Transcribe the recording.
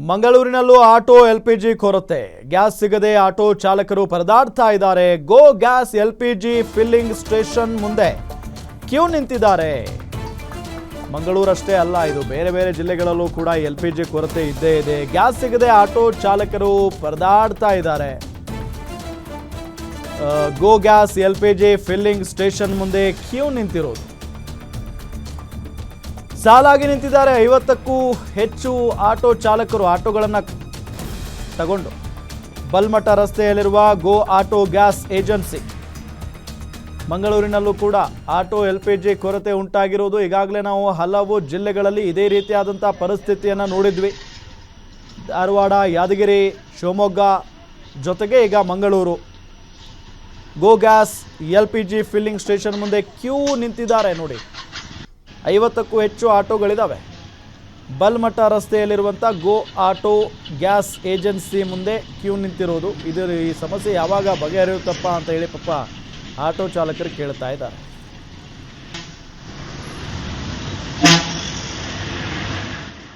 ಮಂಗಳೂರಿನಲ್ಲೂ auto LPG ಕೊರತೆ. Gas ಸಿಗದೆ auto ಚಾಲಕರು ಪರದಾಡ್ತಾ ಇದ್ದಾರೆ. ಗೋ ಗ್ಯಾಸ್ ಎಲ್ಪಿಜಿ ಫಿಲ್ಲಿಂಗ್ ಸ್ಟೇಷನ್ ಮುಂದೆ ಕ್ಯೂ ನಿಂತಿದ್ದಾರೆ. ಮಂಗಳೂರಷ್ಟೇ ಅಲ್ಲ, ಇದು ಬೇರೆ ಬೇರೆ ಜಿಲ್ಲೆಗಳಲ್ಲೂ ಕೂಡ ಎಲ್ಪಿಜಿ ಕೊರತೆ ಇದ್ದೇ ಇದೆ. ಗ್ಯಾಸ್ ಸಿಗದೆ ಆಟೋ ಚಾಲಕರು ಪರದಾಡ್ತಾ ಇದ್ದಾರೆ. ಗೋ ಗ್ಯಾಸ್ ಎಲ್ಪಿಜಿ ಫಿಲ್ಲಿಂಗ್ ಸ್ಟೇಷನ್ ಮುಂದೆ ಕ್ಯೂ ನಿಂತಿರೋದು. ಸಾಲಾಗಿ ನಿಂತಿದ್ದಾರೆ 50ಕ್ಕೂ ಹೆಚ್ಚು ಆಟೋ ಚಾಲಕರು. ಆಟೋಗಳನ್ನು ತಗೊಂಡು ಬಲ್ಮಠ ರಸ್ತೆಯಲ್ಲಿರುವ ಗೋ ಆಟೋ ಗ್ಯಾಸ್ ಏಜೆನ್ಸಿ. ಮಂಗಳೂರಿನಲ್ಲೂ ಕೂಡ ಆಟೋ ಎಲ್ಪಿಜಿ ಕೊರತೆ ಉಂಟಾಗಿರುವುದು. ಈಗಾಗಲೇ ನಾವು ಹಲವು ಜಿಲ್ಲೆಗಳಲ್ಲಿ ಇದೇ ರೀತಿಯಾದಂಥ ಪರಿಸ್ಥಿತಿಯನ್ನು ನೋಡಿದ್ವಿ. ಧಾರವಾಡ, ಯಾದಗಿರಿ, ಶಿವಮೊಗ್ಗ ಜೊತೆಗೆ ಈಗ ಮಂಗಳೂರು. ಗೋ ಗ್ಯಾಸ್ ಎಲ್ಪಿಜಿ ಫಿಲ್ಲಿಂಗ್ ಸ್ಟೇಷನ್ ಮುಂದೆ ಕ್ಯೂ ನಿಂತಿದ್ದಾರೆ ನೋಡಿ. 50ಕ್ಕೂ ಹೆಚ್ಚು ಆಟೋಗಳಿದ್ದಾವೆ. ಬಲ್ಮಠ ರಸ್ತೆಯಲ್ಲಿರುವಂಥ ಗೋ ಆಟೋ ಗ್ಯಾಸ್ ಏಜೆನ್ಸಿ ಮುಂದೆ ಕ್ಯೂ ನಿಂತಿರೋದು. ಈ ಸಮಸ್ಯೆ ಯಾವಾಗ ಬಗೆಹರಿಯುತ್ತಪ್ಪ ಅಂತ ಹೇಳಿ ಪಾಪ ಆಟೋ ಚಾಲಕರು ಕೇಳ್ತಾ ಇದ್ದಾರೆ.